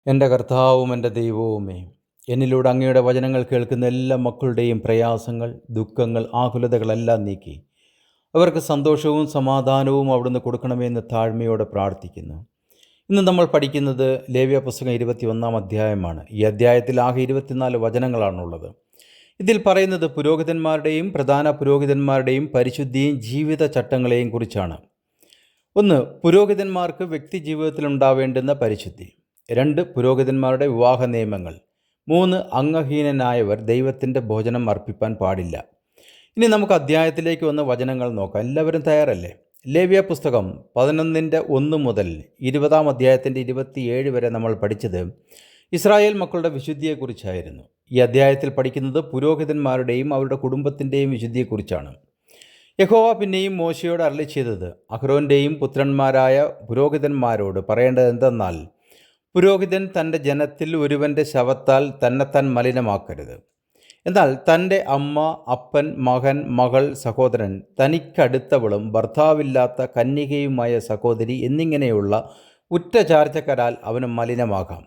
എൻ്റെ കർത്താവും എൻ്റെ ദൈവവുമേ, എന്നിലൂടെ അങ്ങയുടെ വചനങ്ങൾ കേൾക്കുന്ന എല്ലാ മക്കളുടെയും പ്രയാസങ്ങൾ, ദുഃഖങ്ങൾ, ആകുലതകളെല്ലാം നീക്കി അവർക്ക് സന്തോഷവും സമാധാനവും അവിടുന്ന് കൊടുക്കണമെന്ന് താഴ്മയോടെ പ്രാർത്ഥിക്കുന്നു. ഇന്ന് നമ്മൾ പഠിക്കുന്നത് ലേവ്യ പുസ്തകം 21 അധ്യായമാണ്. ഈ അധ്യായത്തിൽ ആകെ 24 വചനങ്ങളാണുള്ളത്. ഇതിൽ പറയുന്നത് പുരോഹിതന്മാരുടെയും പ്രധാന പുരോഹിതന്മാരുടെയും പരിശുദ്ധിയും ജീവിത ചട്ടങ്ങളെയും കുറിച്ചാണ്. 1. പുരോഹിതന്മാർക്ക് വ്യക്തി ജീവിതത്തിൽ ഉണ്ടാവേണ്ടുന്ന പരിശുദ്ധി. 2. പുരോഹിതന്മാരുടെ വിവാഹ നിയമങ്ങൾ. 3. അംഗഹീനനായവർ ദൈവത്തിൻ്റെ ഭോജനം അർപ്പിക്കാൻ പാടില്ല. ഇനി നമുക്ക് അധ്യായത്തിലേക്ക് വന്ന വചനങ്ങൾ നോക്കാം. എല്ലാവരും തയ്യാറല്ലേ? ലേവ്യ പുസ്തകം 11:1 മുതൽ 20 അധ്യായത്തിൻ്റെ 27 വരെ നമ്മൾ പഠിച്ചത് ഇസ്രായേൽ മക്കളുടെ വിശുദ്ധിയെക്കുറിച്ചായിരുന്നു. ഈ അധ്യായത്തിൽ പഠിക്കുന്നത് പുരോഹിതന്മാരുടെയും അവരുടെ കുടുംബത്തിൻ്റെയും വിശുദ്ധിയെക്കുറിച്ചാണ്. യഹോവ പിന്നെയും മോശയോട് അരുളി ചെയ്തത് അഹ്റോൻ്റെയും പുത്രന്മാരായ പുരോഹിതന്മാരോട് പറയേണ്ടത് എന്തെന്നാൽ, പുരോഹിതൻ തൻ്റെ ജനത്തിൽ ഒരുവൻ്റെ ശവത്താൽ തന്നെത്താൻ മലിനമാക്കരുത്. എന്നാൽ തൻ്റെ അമ്മ, അപ്പൻ, മകൻ, മകൾ, സഹോദരൻ, തനിക്കടുത്തവളും ഭർത്താവില്ലാത്ത കന്യകയുമായ സഹോദരി എന്നിങ്ങനെയുള്ള ഉറ്റ ചാർച്ചക്കാരാൽ അവന് മലിനമാകാം.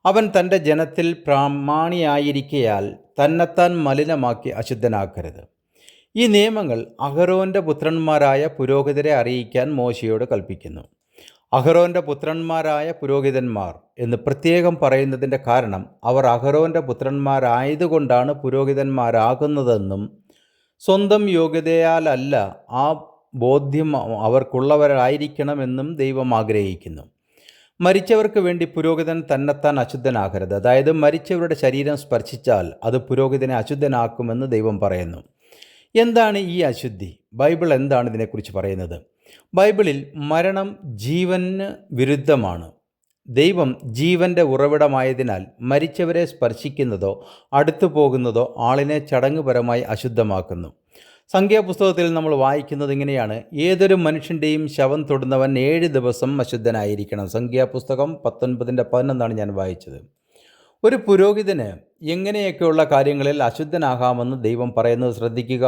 അവൻ തൻ്റെ ജനത്തിൽ പ്രമാണിയായിരിക്കയാൽ തന്നെത്താൻ മലിനമാക്കി അശുദ്ധനാക്കരുത്. ഈ നിയമങ്ങൾ അഹ്റോൻ്റെ പുത്രന്മാരായ പുരോഹിതരെ അറിയിക്കാൻ മോശയോട് കൽപ്പിക്കുന്നു. അഹ്റോൻ്റെ പുത്രന്മാരായ പുരോഹിതന്മാർ എന്ന് പ്രത്യേകം പറയുന്നതിൻ്റെ കാരണം അവർ അഹ്റോൻ്റെ പുത്രന്മാരായതുകൊണ്ടാണ് പുരോഹിതന്മാരാകുന്നതെന്നും സ്വന്തം യോഗ്യതയാലല്ല ആ ബോധ്യം അവർക്കുള്ളവരായിരിക്കണമെന്നും ദൈവം ആഗ്രഹിക്കുന്നു. മരിച്ചവർക്ക് വേണ്ടി പുരോഹിതൻ തന്നെത്താൻ അശുദ്ധനാകരുത്. അതായത് മരിച്ചവരുടെ ശരീരം സ്പർശിച്ചാൽ അത് പുരോഹിതനെ അശുദ്ധനാക്കുമെന്ന് ദൈവം പറയുന്നു. എന്താണ് ഈ അശുദ്ധി? ബൈബിൾ എന്താണ് ഇതിനെക്കുറിച്ച് പറയുന്നത്? ബൈബിളിൽ മരണം ജീവന് വിരുദ്ധമാണ്. ദൈവം ജീവൻ്റെ ഉറവിടമായതിനാൽ മരിച്ചവരെ സ്പർശിക്കുന്നതോ അടുത്തു പോകുന്നതോ ആളിനെ ചടങ്ങുപരമായി അശുദ്ധമാക്കുന്നു. സംഖ്യാപുസ്തകത്തിൽ നമ്മൾ വായിക്കുന്നത് ഇങ്ങനെയാണ്: ഏതൊരു മനുഷ്യൻ്റെയും ശവം തൊടുന്നവൻ 7 ദിവസം അശുദ്ധനായിരിക്കണം. സംഖ്യാപുസ്തകം 19:11 ഞാൻ വായിച്ചത്. ഒരു പുരോഹിതന് എങ്ങനെയൊക്കെയുള്ള കാര്യങ്ങളിൽ അശുദ്ധനാകാമെന്ന് ദൈവം പറയുന്നത് ശ്രദ്ധിക്കുക.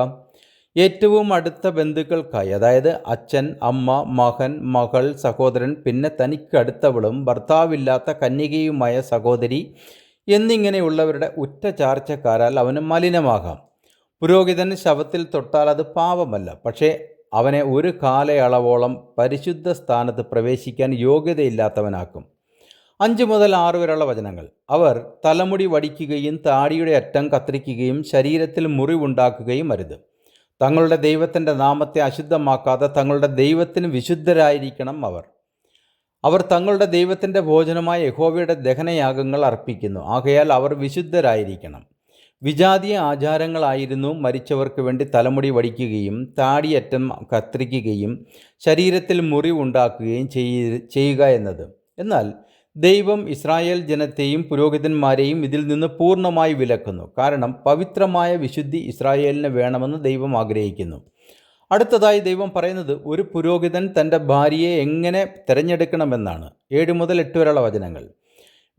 ഏറ്റവും അടുത്ത ബന്ധുക്കൾക്കായി, അതായത് അച്ഛൻ, അമ്മ, മകൻ, മകൾ, സഹോദരൻ, പിന്നെ തനിക്കടുത്തവളും ഭർത്താവില്ലാത്ത കന്യകയുമായ സഹോദരി എന്നിങ്ങനെയുള്ളവരുടെ ഉറ്റ ചാർച്ചക്കാരാൽ അവന് മലിനമാകാം. പുരോഹിതൻ ശവത്തിൽ തൊട്ടാൽ അത് പാപമല്ല, പക്ഷേ അവനെ ഒരു കാലയളവോളം പരിശുദ്ധ സ്ഥാനത്ത് പ്രവേശിക്കാൻ യോഗ്യതയില്ലാത്തവനാക്കും. 5 മുതൽ 6 വരെയുള്ള വചനങ്ങൾ: അവർ തലമുടി വടിക്കുകയും താടിയുടെ അറ്റം കത്രിക്കുകയും ശരീരത്തിൽ മുറിവുണ്ടാക്കുകയും അരുത്. തങ്ങളുടെ ദൈവത്തിൻ്റെ നാമത്തെ അശുദ്ധമാക്കാതെ തങ്ങളുടെ ദൈവത്തിന് വിശുദ്ധരായിരിക്കണം. അവർ തങ്ങളുടെ ദൈവത്തിൻ്റെ ഭോജനമായ യഹോവയുടെ ദഹനയാഗങ്ങൾ അർപ്പിക്കുന്നു. ആകയാൽ അവർ വിശുദ്ധരായിരിക്കണം. വിജാതീയ ആചാരങ്ങളായിരുന്നു മരിച്ചവർക്ക് വേണ്ടി തലമുടി വടിക്കുകയും താടിയറ്റം കത്രിക്കുകയും ശരീരത്തിൽ മുറിവുണ്ടാക്കുകയും ചെയ്യുക എന്നത്. എന്നാൽ ദൈവം ഇസ്രായേൽ ജനത്തെയും പുരോഹിതന്മാരെയും ഇതിൽ നിന്ന് പൂർണ്ണമായി വിലക്കുന്നു. കാരണം പവിത്രമായ വിശുദ്ധി ഇസ്രായേലിന് വേണമെന്ന് ദൈവം ആഗ്രഹിക്കുന്നു. അടുത്തതായി ദൈവം പറയുന്നത് ഒരു പുരോഹിതൻ തൻ്റെ ഭാര്യയെ എങ്ങനെ തിരഞ്ഞെടുക്കണമെന്നാണ്. 7 മുതൽ 8 വരെയുള്ള വചനങ്ങൾ: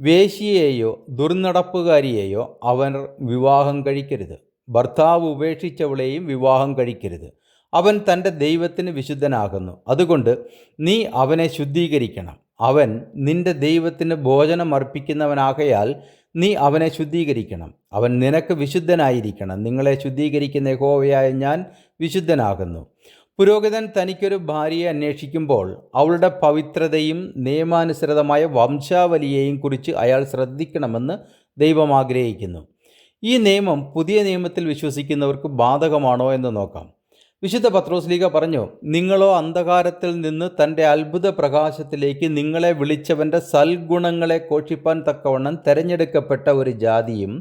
വേശ്യയെയോ ദുർനടപ്പുകാരിയെയോ അവൻ വിവാഹം കഴിക്കരുത്. ഭർത്താവ് ഉപേക്ഷിച്ചവളെയും വിവാഹം കഴിക്കരുത്. അവൻ തൻ്റെ ദൈവത്തിന് വിശുദ്ധനാകുന്നു. അതുകൊണ്ട് നീ അവനെ ശുദ്ധീകരിക്കണം. അവൻ നിന്റെ ദൈവത്തിന് ഭോജനം അർപ്പിക്കുന്നവനാകയാൽ നീ അവനെ ശുദ്ധീകരിക്കണം. അവൻ നിനക്ക് വിശുദ്ധനായിരിക്കണം. നിങ്ങളെ ശുദ്ധീകരിക്കുന്ന യഹോവയായ ഞാൻ വിശുദ്ധനാകുന്നു. പുരോഹിതൻ തനിക്കൊരു ഭാര്യയെ അന്വേഷിക്കുമ്പോൾ അവളുടെ പവിത്രതയും നിയമാനുസൃതമായ വംശാവലിയെയും കുറിച്ച് അയാൾ ശ്രദ്ധിക്കണമെന്ന് ദൈവം ആഗ്രഹിക്കുന്നു. ഈ നിയമം പുതിയ നിയമത്തിൽ വിശ്വസിക്കുന്നവർക്ക് ബാധകമാണോ എന്ന് നോക്കാം. വിശുദ്ധ പത്രോസ്ലീഹ പറഞ്ഞു: നിങ്ങളോ അന്ധകാരത്തിൽ നിന്ന് തൻ്റെ അത്ഭുത പ്രകാശത്തിലേക്ക് നിങ്ങളെ വിളിച്ചവൻ്റെ സൽഗുണങ്ങളെ ഘോഷിപ്പാൻ തക്കവണ്ണം തിരഞ്ഞെടുക്കപ്പെട്ട ഒരു ജാതിയും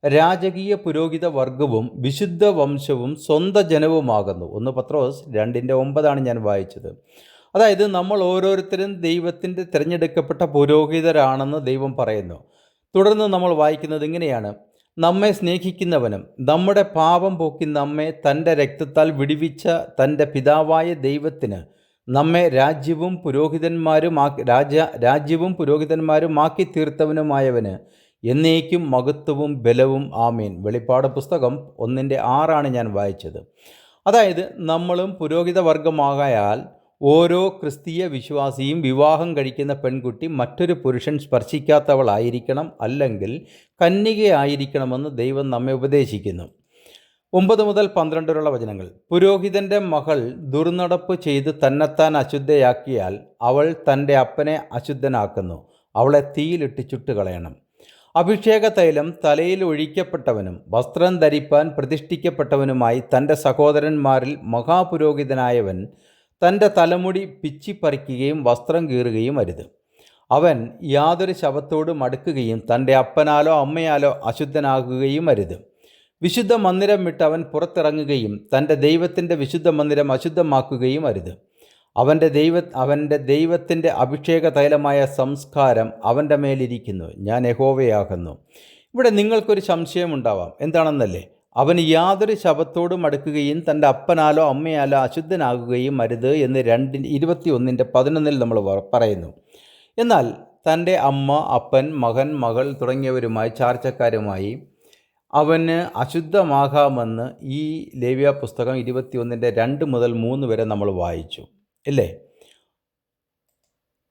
രാജകീയ പുരോഹിത വർഗവും വിശുദ്ധ വംശവും സ്വന്തം ജനവുമാകുന്നു. 1 പത്രോസ് 2:9 ഞാൻ വായിച്ചത്. അതായത് നമ്മൾ ഓരോരുത്തരും ദൈവത്തിൻ്റെ തിരഞ്ഞെടുക്കപ്പെട്ട പുരോഹിതരാണെന്ന് ദൈവം പറയുന്നു. തുടർന്ന് നമ്മൾ വായിക്കുന്നത് ഇങ്ങനെയാണ്: നമ്മെ സ്നേഹിക്കുന്നവനും നമ്മുടെ പാപം പോക്കി നമ്മെ തൻ്റെ രക്തത്താൽ വിടുവിച്ച തൻ്റെ പിതാവായ ദൈവത്തിന് നമ്മെ രാജ്യവും പുരോഹിതന്മാരുമാക്കി തീർത്തവനുമായവന് എന്നേക്കും മഹത്വവും ബലവും ആമേൻ. വെളിപ്പാട് പുസ്തകം 1:6 ഞാൻ വായിച്ചത്. അതായത് നമ്മളും പുരോഹിത വർഗമാകയാൽ ഓരോ ക്രിസ്തീയ വിശ്വാസിയും വിവാഹം കഴിക്കുന്ന പെൺകുട്ടി മറ്റൊരു പുരുഷൻ സ്പർശിക്കാത്തവളായിരിക്കണം, അല്ലെങ്കിൽ കന്യകയായിരിക്കണമെന്ന് ദൈവം നമ്മെ ഉപദേശിക്കുന്നു. 9 മുതൽ 12 വരെയുള്ള വചനങ്ങൾ. പുരോഹിതൻ്റെ മകൾ ദുർനടപ്പ് ചെയ്ത് തന്നെത്താൻ അശുദ്ധയാക്കിയാൽ അവൾ തൻ്റെ അപ്പനെ അശുദ്ധനാക്കുന്നു. അവളെ തീയിലിട്ട് ചുട്ടുകളയണം. അഭിഷേക തൈലം തലയിൽ ഒഴിക്കപ്പെട്ടവനും വസ്ത്രം ധരിപ്പാൻ പ്രതിഷ്ഠിക്കപ്പെട്ടവനുമായി തൻ്റെ സഹോദരന്മാരിൽ മഹാപുരോഹിതനായവൻ തൻ്റെ തലമുടി പിച്ചിപ്പറിക്കുകയും വസ്ത്രം കീറുകയും അരുത്. അവൻ യാതൊരു ശവത്തോടും അടുക്കുകയും തൻ്റെ അപ്പനാലോ അമ്മയാലോ അശുദ്ധനാകുകയും അരുത്. വിശുദ്ധ മന്ദിരം വിട്ട് അവൻ പുറത്തിറങ്ങുകയും തൻ്റെ ദൈവത്തിൻ്റെ വിശുദ്ധ മന്ദിരം അശുദ്ധമാക്കുകയും അരുത്. അവൻ്റെ ദൈവത്തിൻ്റെ അഭിഷേക തൈലമായ സംസ്കാരം അവൻ്റെ മേലിരിക്കുന്നു. ഞാൻ യഹോവയാകുന്നു. ഇവിടെ നിങ്ങൾക്കൊരു സംശയമുണ്ടാവാം. എന്താണെന്നല്ലേ? അവൻ യാതൊരു ശവത്തോടും അടുക്കുകയും തൻ്റെ അപ്പനാലോ അമ്മയാലോ അശുദ്ധനാകുകയും അരുത് എന്ന് 21:11 നമ്മൾ പറയുന്നു. എന്നാൽ തൻ്റെ അമ്മ, അപ്പൻ, മകൻ, മകൾ തുടങ്ങിയവരുമായി ചാർച്ചക്കാരുമായി അവന് അശുദ്ധമാകാമെന്ന് ഈ ലേവ്യ പുസ്തകം 21:2 മുതൽ 3 വരെ നമ്മൾ വായിച്ചു, അല്ലേ?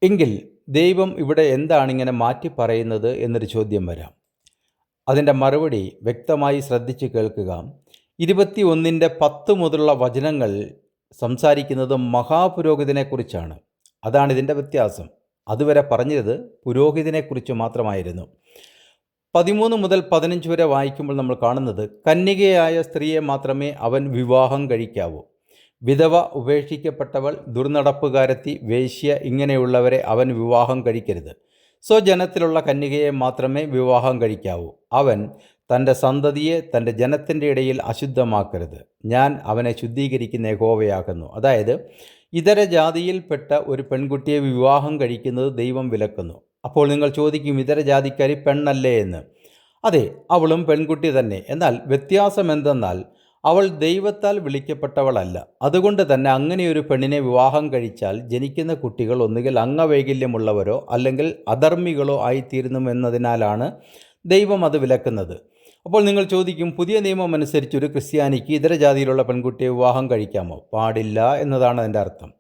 എങ്കിൽ ദൈവം ഇവിടെ എന്താണ് ഇങ്ങനെ മാറ്റി പറയുന്നത് എന്നൊരു ചോദ്യം വരാം. അതിൻ്റെ മറുപടി വ്യക്തമായി ശ്രദ്ധിച്ച് കേൾക്കുക. 21:10 മുതലുള്ള വചനങ്ങൾ സംസാരിക്കുന്നത് മഹാപുരോഹിതനെക്കുറിച്ചാണ്. അതാണ് ഇതിൻ്റെ വ്യത്യാസം. അതുവരെ പറഞ്ഞത് പുരോഹിതനെക്കുറിച്ച് മാത്രമായിരുന്നു. 13 മുതൽ 15 വരെ വായിക്കുമ്പോൾ നമ്മൾ കാണുന്നത് കന്യകയായ സ്ത്രീയെ മാത്രമേ അവൻ വിവാഹം കഴിക്കാവൂ. വിധവ, ഉപേക്ഷിക്കപ്പെട്ടവൾ, ദുർനടപ്പുകാരത്തി, വേശ്യ ഇങ്ങനെയുള്ളവരെ അവൻ വിവാഹം കഴിക്കരുത്. സ്വജനത്തിലുള്ള കന്യകയെ മാത്രമേ വിവാഹം കഴിക്കാവൂ. അവൻ തൻ്റെ സന്തതിയെ തൻ്റെ ജനത്തിൻ്റെ ഇടയിൽ അശുദ്ധമാക്കരുത്. ഞാൻ അവനെ ശുദ്ധീകരിക്കുന്ന യഹോവയാകുന്നു. അതായത് ഇതര ജാതിയിൽപ്പെട്ട ഒരു പെൺകുട്ടിയെ വിവാഹം കഴിക്കുന്നത് ദൈവം വിലക്കുന്നു. അപ്പോൾ നിങ്ങൾ ചോദിക്കും, ഇതര ജാതിക്കാരി പെണ്ണല്ലേ എന്ന്. അതെ, അവളും പെൺകുട്ടി തന്നെ. എന്നാൽ വ്യത്യാസം എന്തെന്നാൽ അവൾ ദൈവത്താൽ വിളിക്കപ്പെട്ടവളല്ല. അതുകൊണ്ട് തന്നെ അങ്ങനെയൊരു പെണ്ണിനെ വിവാഹം കഴിച്ചാൽ ജനിക്കുന്ന കുട്ടികൾ ഒന്നുകിൽ അംഗവൈകല്യമുള്ളവരോ അല്ലെങ്കിൽ അധർമ്മികളോ ആയിത്തീരുന്നുവെന്നതിനാലാണ് ദൈവം അത് വിലക്കുന്നത്. അപ്പോൾ നിങ്ങൾ ചോദിക്കും, പുതിയ നിയമം അനുസരിച്ച് ഒരു ക്രിസ്ത്യാനിക്ക് ഇതര ജാതിയിലുള്ള പെൺകുട്ടിയെ വിവാഹം കഴിക്കാമോ? പാടില്ല എന്നതാണ് അതിൻ്റെ അർത്ഥം.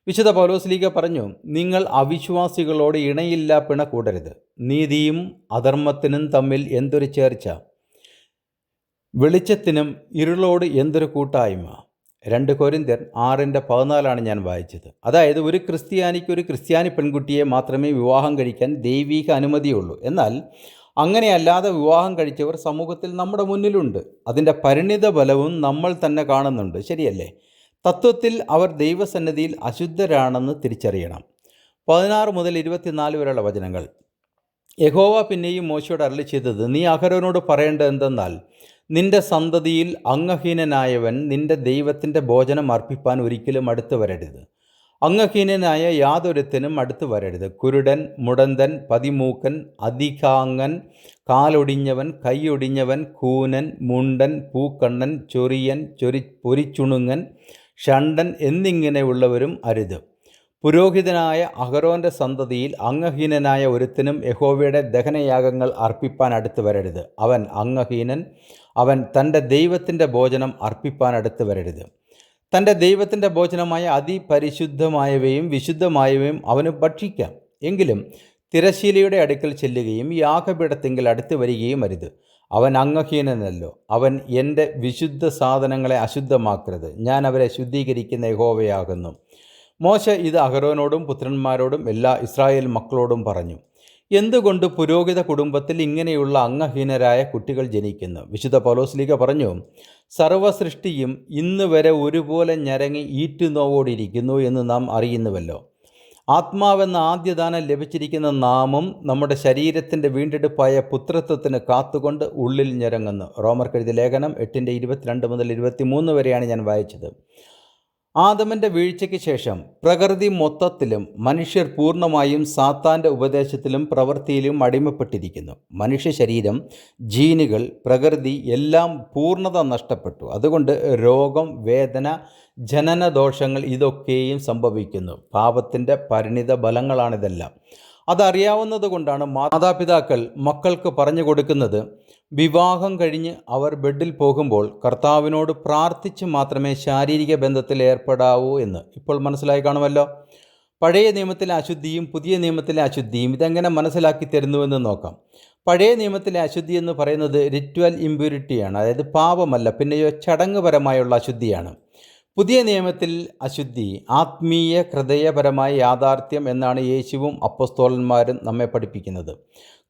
വിശുദ്ധ പൗലോസ്ലീഹ പറഞ്ഞു, നിങ്ങൾ അവിശ്വാസികളോട് ഇണയില്ല പിണ കൂടരുത്. നീതിയും അധർമ്മത്തിനും തമ്മിൽ എന്തൊരു ചേർച്ച, വെളിച്ചത്തിനും ഇരുളോട് എന്തൊരു കൂട്ടായ്മ. 2 കൊരിന്ത്യർ 6:14 ഞാൻ വായിച്ചത്. അതായത് ഒരു ക്രിസ്ത്യാനിക്ക് ഒരു ക്രിസ്ത്യാനി പെൺകുട്ടിയെ മാത്രമേ വിവാഹം കഴിക്കാൻ ദൈവിക അനുമതിയുള്ളൂ. എന്നാൽ അങ്ങനെയല്ലാതെ വിവാഹം കഴിച്ചവർ സമൂഹത്തിൽ നമ്മുടെ മുന്നിലുണ്ട്. അതിൻ്റെ പരിണിത ഫലവും നമ്മൾ തന്നെ കാണുന്നുണ്ട്, ശരിയല്ലേ? തത്വത്തിൽ അവർ ദൈവസന്നിധിയിൽ അശുദ്ധരാണെന്ന് തിരിച്ചറിയണം. 16 മുതൽ 24 വരെയുള്ള വചനങ്ങൾ. യഹോവ പിന്നെയും മോശയോട് അരുളി ചെയ്തത്, നീ അഹരോനോട് പറയേണ്ടത് എന്തെന്നാൽ, നിന്റെ സന്തതിയിൽ അംഗഹീനനായവൻ നിന്റെ ദൈവത്തിൻ്റെ ഭോജനം അർപ്പിപ്പാൻ ഒരിക്കലും അടുത്തു വരരുത്. അംഗഹീനനായ യാതൊരുത്തനും അടുത്തു വരരുത്. കുരുടൻ, മുടന്തൻ, പതിമൂക്കൻ, അധികാംഗൻ, കാലൊടിഞ്ഞവൻ, കൈയൊടിഞ്ഞവൻ, കൂനൻ, മുണ്ടൻ, പൂക്കണ്ണൻ, ചൊറിയൻ, പൊരിച്ചുണുങ്ങൻ, ഷണ്ടൻ എന്നിങ്ങനെയുള്ളവരും അരുത്. പുരോഹിതനായ അഹരോൻ്റെ സന്തതിയിൽ അംഗഹീനനായ ഒരുത്തനും യഹോവയുടെ ദഹനയാഗങ്ങൾ അർപ്പിപ്പാൻ അടുത്തു വരരുത്. അവൻ അംഗഹീനൻ. അവൻ തൻ്റെ ദൈവത്തിൻ്റെ ഭോജനം അർപ്പിപ്പാൻ അടുത്തു വരരുത്. തൻ്റെ ദൈവത്തിൻ്റെ ഭോജനമായ അതിപരിശുദ്ധമായവയും വിശുദ്ധമായവയും അവന് ഭക്ഷിക്കാം. എങ്കിലും തിരശ്ശീലയുടെ അടുക്കൽ ചെല്ലുകയും യാഗപീഠത്തിങ്കൽ അടുത്ത് വരികയും അരുത്. അവൻ അംഗഹീനനല്ലോ. അവൻ എൻ്റെ വിശുദ്ധ സാധനങ്ങളെ അശുദ്ധമാക്കരുത്. ഞാൻ അവരെ ശുദ്ധീകരിക്കുന്ന യഹോവയാകുന്നു. മോശ ഇത് അഹരോനോടും പുത്രന്മാരോടും എല്ലാ ഇസ്രായേൽ മക്കളോടും പറഞ്ഞു. എന്തുകൊണ്ട് പുരോഹിത കുടുംബത്തിൽ ഇങ്ങനെയുള്ള അംഗഹീനരായ കുട്ടികൾ ജനിക്കുന്നു? വിശുദ്ധ പൗലോസ്ലീഹ പറഞ്ഞു, സർവ്വസൃഷ്ടിയും ഇന്ന് വരെ ഒരുപോലെ ഞരങ്ങി ഈറ്റുനോവോടിരിക്കുന്നു എന്ന് നാം അറിയുന്നുവല്ലോ. ആത്മാവെന്ന ആദ്യദാനം ലഭിച്ചിരിക്കുന്ന നാമും നമ്മുടെ ശരീരത്തിൻ്റെ വീണ്ടെടുപ്പായ പുത്രത്വത്തിന് കാത്തുകൊണ്ട് ഉള്ളിൽ ഞരങ്ങുന്നു. റോമർക്കെഴുതിയ ലേഖനം 8:22 മുതൽ 23 വരെയാണ് ഞാൻ വായിച്ചത്. ആദമിൻ്റെ വീഴ്ചയ്ക്ക് ശേഷം പ്രകൃതി മൊത്തത്തിലും മനുഷ്യർ പൂർണ്ണമായും സാത്താൻ്റെ ഉപദേശത്തിലും പ്രവൃത്തിയിലും അടിമപ്പെട്ടിരിക്കുന്നു. മനുഷ്യ ശരീരം, ജീനുകൾ, പ്രകൃതി എല്ലാം പൂർണ്ണത നഷ്ടപ്പെട്ടു. അതുകൊണ്ട് രോഗം, വേദന, ജനനദോഷങ്ങൾ ഇതൊക്കെയും സംഭവിക്കുന്നു. പാപത്തിൻ്റെ പരിണിത ഫലങ്ങളാണിതെല്ലാം. അതറിയാവുന്നത് കൊണ്ടാണ് മാതാപിതാക്കൾ മക്കൾക്ക് പറഞ്ഞു കൊടുക്കുന്നത്, വിവാഹം കഴിഞ്ഞ് അവർ ബെഡിൽ പോകുമ്പോൾ കർത്താവിനോട് പ്രാർത്ഥിച്ച് മാത്രമേ ശാരീരിക ബന്ധത്തിൽ ഏർപ്പെടാവൂ എന്ന്. ഇപ്പോൾ മനസ്സിലായി കാണുമല്ലോ. പഴയ നിയമത്തിലെ അശുദ്ധിയും പുതിയ നിയമത്തിലെ അശുദ്ധിയും ഇതെങ്ങനെ മനസ്സിലാക്കി തരുന്നുവെന്ന് നോക്കാം. പഴയ നിയമത്തിലെ അശുദ്ധി എന്ന് പറയുന്നത് റിച്വൽ ഇമ്പ്യൂരിറ്റിയാണ്, അതായത് പാപമല്ല, പിന്നെയോ ചടങ്ങുപരമായുള്ള അശുദ്ധിയാണ്. പുതിയ നിയമത്തിൽ അശുദ്ധി ആത്മീയ ഹൃദയപരമായ യാഥാർത്ഥ്യം എന്നാണ് യേശുവും അപ്പോസ്തലന്മാരും നമ്മെ പഠിപ്പിക്കുന്നത്.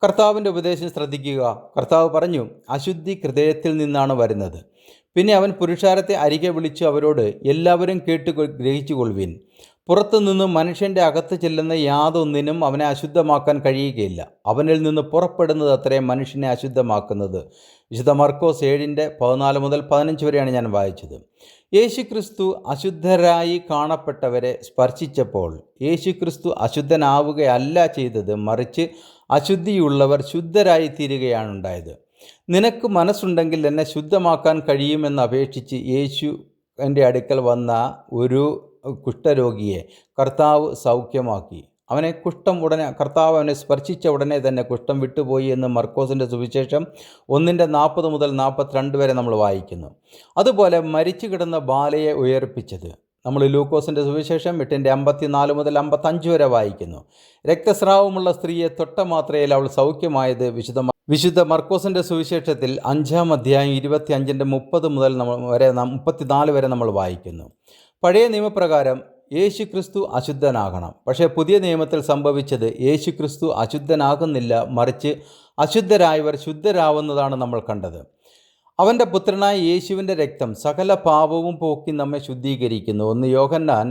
കർത്താവിൻ്റെ ഉപദേശം ശ്രദ്ധിക്കുക. കർത്താവ് പറഞ്ഞു, അശുദ്ധി ഹൃദയത്തിൽ നിന്നാണ് വരുന്നത്. പിന്നെ അവൻ പുരുഷാരത്തെ അരികെ വിളിച്ചു അവരോട്, എല്ലാവരും കേട്ട് ഗ്രഹിച്ചു കൊള്ളുവിൻ. പുറത്തുനിന്ന് മനുഷ്യൻ്റെ അകത്ത് ചെല്ലുന്ന യാതൊന്നിനും അവനെ അശുദ്ധമാക്കാൻ കഴിയുകയില്ല. അവനിൽ നിന്ന് പുറപ്പെടുന്നത് അത്രയും മനുഷ്യനെ അശുദ്ധമാക്കുന്നത്. വിശുദ്ധ മർക്കോസ് 7:14-15 വരെയാണ് ഞാൻ വായിച്ചത്. യേശുക്രിസ്തു അശുദ്ധരായി കാണപ്പെട്ടവരെ സ്പർശിച്ചപ്പോൾ യേശുക്രിസ്തു അശുദ്ധനാവുകയല്ല ചെയ്തത്, മറിച്ച് അശുദ്ധിയുള്ളവർ ശുദ്ധരായി തീരുകയാണ് ഉണ്ടായത്. നിനക്ക് മനസ്സുണ്ടെങ്കിൽ എന്നെ ശുദ്ധമാക്കാൻ കഴിയുമെന്ന് അപേക്ഷിച്ച് യേശു എൻ്റെ അടുക്കൽ വന്ന ഒരു കുഷ്ഠരോഗിയെ കർത്താവ് സൗഖ്യമാക്കി. കർത്താവ് അവനെ സ്പർശിച്ച ഉടനെ തന്നെ കുഷ്ഠം വിട്ടുപോയി എന്ന് മർക്കോസിൻ്റെ സുവിശേഷം 1:40-42 വരെ നമ്മൾ വായിക്കുന്നു. അതുപോലെ മരിച്ചു കിടന്ന ബാലയെ ഉയർപ്പിച്ചത് നമ്മൾ ലൂക്കോസിൻ്റെ സുവിശേഷം 8:54-55 വരെ വായിക്കുന്നു. രക്തസ്രാവമുള്ള സ്ത്രീയെ തൊട്ട മാത്രയിൽ അവൾ സൗഖ്യമായത് വിശുദ്ധ മർക്കോസിൻ്റെ സുവിശേഷത്തിൽ 5:25-30 വരെ നമ്മൾ വായിക്കുന്നു. പഴയ നിയമപ്രകാരം യേശുക്രിസ്തു അശുദ്ധനാകണം. പക്ഷേ പുതിയ നിയമത്തിൽ സംഭവിച്ചത് യേശുക്രിസ്തു അശുദ്ധനാകുന്നില്ല, മറിച്ച് അശുദ്ധരായവർ ശുദ്ധരാവുന്നതാണ് നമ്മൾ കണ്ടത്. അവൻ്റെ പുത്രനായ യേശുവിൻ്റെ രക്തം സകല പാപവും പോക്കി നമ്മെ ശുദ്ധീകരിക്കുന്നു. 1 യോഹന്നാൻ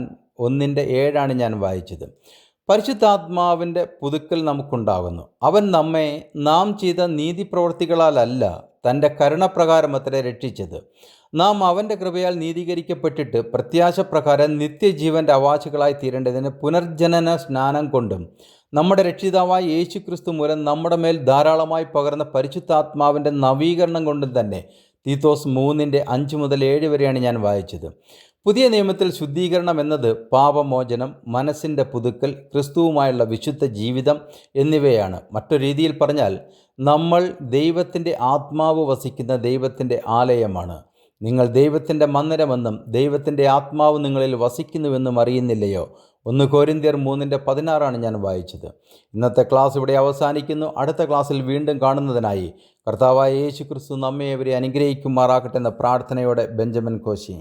1:7 ഞാൻ വായിച്ചത്. പരിശുദ്ധാത്മാവിൻ്റെ പുതുക്കൽ നമുക്കുണ്ടാകുന്നു. അവൻ നമ്മെ നാം ചെയ്ത നീതിപ്രവൃത്തികളാലല്ല, തൻ്റെ കരുണപ്രകാരമത്രേ രക്ഷിച്ചത്. നാം അവൻ്റെ കൃപയാൽ നീതീകരിക്കപ്പെട്ടിട്ട് പ്രത്യാശപ്രകാരം നിത്യജീവൻ്റെ അവകാശികളായി തീരേണ്ടതിന് പുനർജനന സ്നാനം കൊണ്ടും നമ്മുടെ രക്ഷിതാവായ യേശുക്രിസ്തു മൂലം നമ്മുടെ മേൽ ധാരാളമായി പകർന്ന പരിശുദ്ധാത്മാവിൻ്റെ നവീകരണം കൊണ്ടും തന്നെ. തീത്തോസ് 3:5-7 വരെയാണ് ഞാൻ വായിച്ചത്. പുതിയ നിയമത്തിൽ ശുദ്ധീകരണം എന്നത് പാപമോചനം, മനസ്സിൻ്റെ പുതുക്കൽ, ക്രിസ്തുവുമായുള്ള വിശുദ്ധ ജീവിതം എന്നിവയാണ്. മറ്റൊരു രീതിയിൽ പറഞ്ഞാൽ നമ്മൾ ദൈവത്തിൻ്റെ ആത്മാവ് വസിക്കുന്ന ദൈവത്തിൻ്റെ ആലയമാണ്. നിങ്ങൾ ദൈവത്തിൻ്റെ മന്ദിരമെന്നും ദൈവത്തിൻ്റെ ആത്മാവ് നിങ്ങളിൽ വസിക്കുന്നുവെന്നും അറിയുന്നില്ലയോ? 1 കൊരിന്ത്യർ 3:16 ഞാൻ വായിച്ചത്. ഇന്നത്തെ ക്ലാസ് ഇവിടെ അവസാനിക്കുന്നു. അടുത്ത ക്ലാസ്സിൽ വീണ്ടും കാണുന്നതിനായി കർത്താവായ യേശുക്രിസ്തു നമ്മെ ഇവരെ അനുഗ്രഹിക്കുമാറാകട്ടെ എന്ന പ്രാർത്ഥനയോടെ ബെഞ്ചമിൻ കോശി.